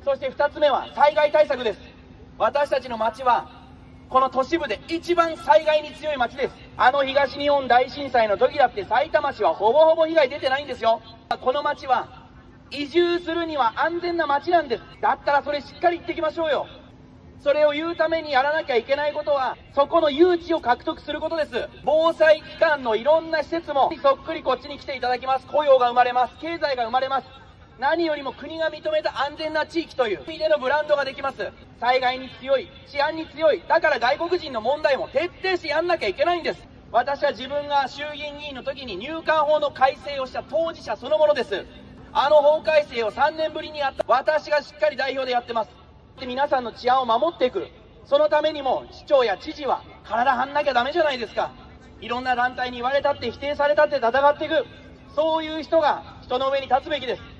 そして2つ目は災害対策です。私たちの町はこの都市部で一番災害に強い町です。東日本大震災の時だって埼玉市はほぼほぼ被害出てないんですよ。この町は移住するには安全な町なんです。だったらそれしっかり言っていきましょうよ。それを言うためにやらなきゃいけないことは、そこの誘致を獲得することです。防災機関のいろんな施設もそっくりこっちに来ていただきます。雇用が生まれます。経済が生まれます。何よりも国が認めた安全な地域という意味でのブランドができます。災害に強い、治安に強い、だから外国人の問題も徹底してやんなきゃいけないんです。私は自分が衆議院議員の時に入管法の改正をした当事者そのものです。法改正を3年ぶりにやった私がしっかり代表でやってます。で、皆さんの治安を守っていく。そのためにも市長や知事は体張んなきゃダメじゃないですか。いろんな団体に言われたって否定されたって戦っていく。そういう人が人の上に立つべきです。